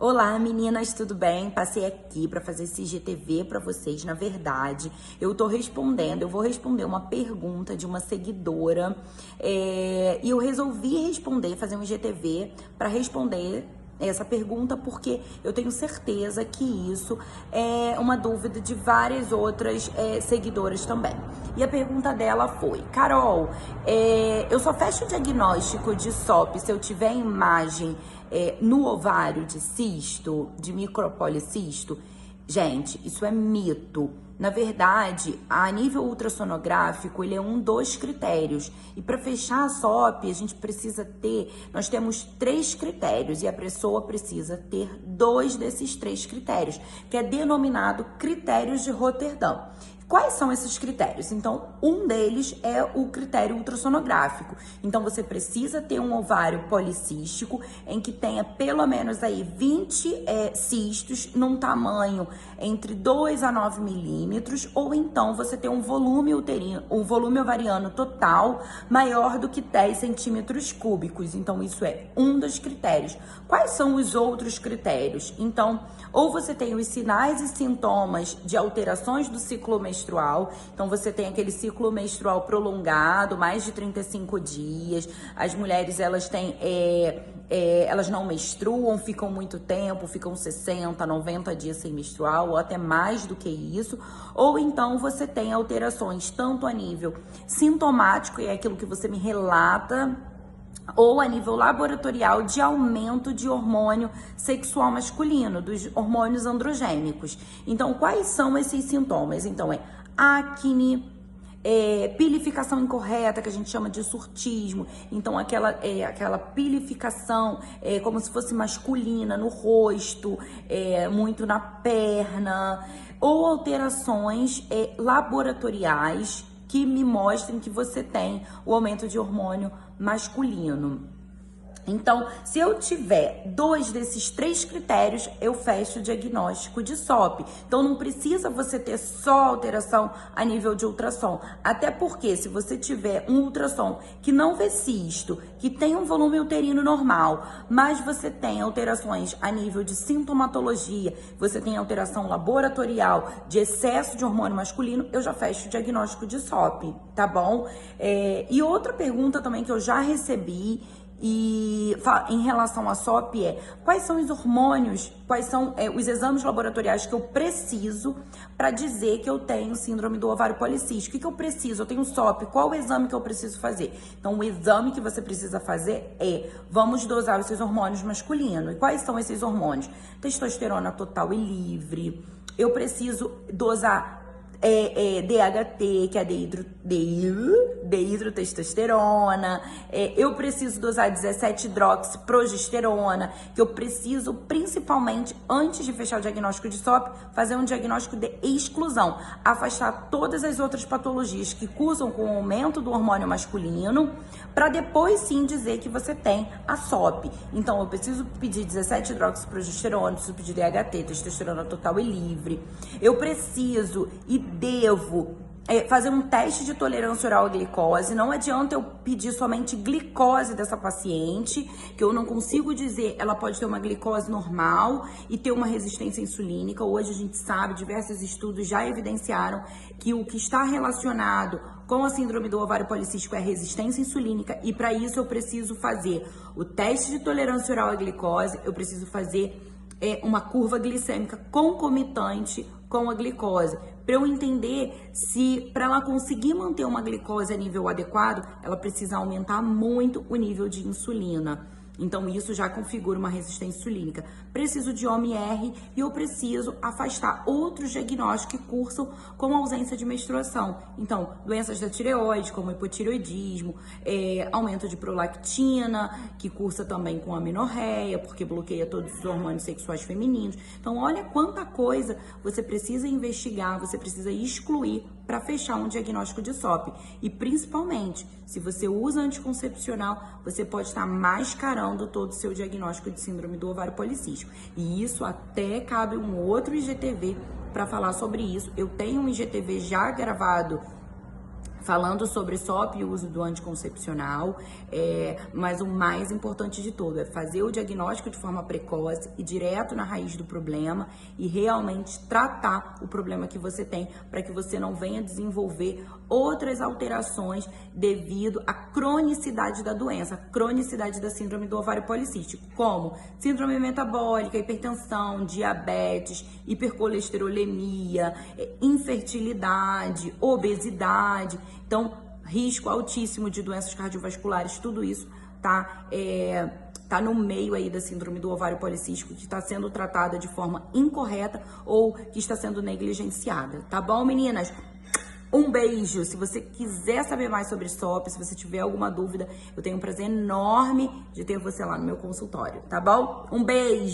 Olá, meninas, tudo bem? Passei aqui para fazer esse IGTV para vocês. Na verdade, eu vou responder uma pergunta de uma seguidora e eu resolvi fazer um IGTV para responder essa pergunta porque eu tenho certeza que isso é uma dúvida de várias outras seguidoras também. E a pergunta dela foi: Carol, eu só fecho o diagnóstico de SOP se eu tiver imagem no ovário de cisto, de micropolicisto? Gente, isso é mito. Na verdade, a nível ultrassonográfico, ele é um dos critérios. E para fechar a SOP, nós temos 3 critérios e a pessoa precisa ter 2 desses 3 critérios, que é denominado critérios de Roterdã. Quais são esses critérios? Então, um deles é o critério ultrassonográfico. Então, você precisa ter um ovário policístico em que tenha pelo menos aí 20 cistos num tamanho entre 2 a 9 milímetros, ou então você ter um volume uterino, um volume ovariano total maior do que 10 centímetros cúbicos. Então, isso é um dos critérios. Quais são os outros critérios? Então, ou você tem os sinais e sintomas de alterações do ciclo menstrual. Então, você tem aquele ciclo menstrual prolongado, mais de 35 dias. As mulheres, elas não menstruam, ficam muito tempo, ficam 60, 90 dias sem menstruar, ou até mais do que isso. Ou então, você tem alterações tanto a nível sintomático, e é aquilo que você me relata, ou a nível laboratorial de aumento de hormônio sexual masculino, dos hormônios androgênicos. Então, quais são esses sintomas? Então, acne, pilificação incorreta, que a gente chama de surtismo. Então, aquela pilificação como se fosse masculina no rosto, muito na perna, ou alterações laboratoriais que me mostrem que você tem o aumento de hormônio masculino. Então, se eu tiver 2 desses 3 critérios, eu fecho o diagnóstico de SOP. Então, não precisa você ter só alteração a nível de ultrassom. Até porque, se você tiver um ultrassom que não vê cisto, que tem um volume uterino normal, mas você tem alterações a nível de sintomatologia, você tem alteração laboratorial de excesso de hormônio masculino, eu já fecho o diagnóstico de SOP, tá bom? E outra pergunta também que eu já recebi, e em relação à SOP, quais são os hormônios, quais são os exames laboratoriais que eu preciso para dizer que eu tenho síndrome do ovário policístico? O que eu preciso? Eu tenho SOP, qual o exame que eu preciso fazer? Então, o exame que você precisa fazer vamos dosar os seus hormônios masculinos. E quais são esses hormônios? Testosterona total e livre. Eu preciso dosar DHT, que é deidrotestosterona, eu preciso dosar 17-hidroxiprogesterona, que eu preciso, principalmente, antes de fechar o diagnóstico de SOP, fazer um diagnóstico de exclusão, afastar todas as outras patologias que cursam com o aumento do hormônio masculino, para depois sim dizer que você tem a SOP. Então, eu preciso pedir 17-hidroxiprogesterona, preciso pedir DHT, testosterona total e livre, eu preciso e devo fazer um teste de tolerância oral à glicose. Não adianta eu pedir somente glicose dessa paciente, que eu não consigo dizer, ela pode ter uma glicose normal e ter uma resistência insulínica. Hoje a gente sabe, diversos estudos já evidenciaram que o que está relacionado com a síndrome do ovário policístico é a resistência insulínica, e para isso eu preciso fazer o teste de tolerância oral à glicose, eu preciso fazer uma curva glicêmica concomitante com a glicose, para eu entender se, para ela conseguir manter uma glicose a nível adequado, ela precisa aumentar muito o nível de insulina. Então, isso já configura uma resistência insulínica. Preciso de OMR e eu preciso afastar outros diagnósticos que cursam com ausência de menstruação. Então, doenças da tireoide, como hipotireoidismo, aumento de prolactina, que cursa também com amenorreia, porque bloqueia todos os hormônios sexuais femininos. Então, olha quanta coisa você precisa investigar, você precisa excluir para fechar um diagnóstico de SOP. E principalmente, se você usa anticoncepcional, você pode estar mascarando todo o seu diagnóstico de síndrome do ovário policístico. E isso até cabe um outro IGTV para falar sobre isso. Eu tenho um IGTV já gravado falando sobre SOP e o uso do anticoncepcional, mas o mais importante de tudo é fazer o diagnóstico de forma precoce e direto na raiz do problema e realmente tratar o problema que você tem para que você não venha desenvolver outras alterações devido à cronicidade da doença, cronicidade da síndrome do ovário policístico, como síndrome metabólica, hipertensão, diabetes, hipercolesterolemia, infertilidade, obesidade. Então, risco altíssimo de doenças cardiovasculares, tudo isso tá no meio aí da síndrome do ovário policístico, que está sendo tratada de forma incorreta ou que está sendo negligenciada, tá bom, meninas? Um beijo! Se você quiser saber mais sobre SOP, se você tiver alguma dúvida, eu tenho um prazer enorme de ter você lá no meu consultório, tá bom? Um beijo!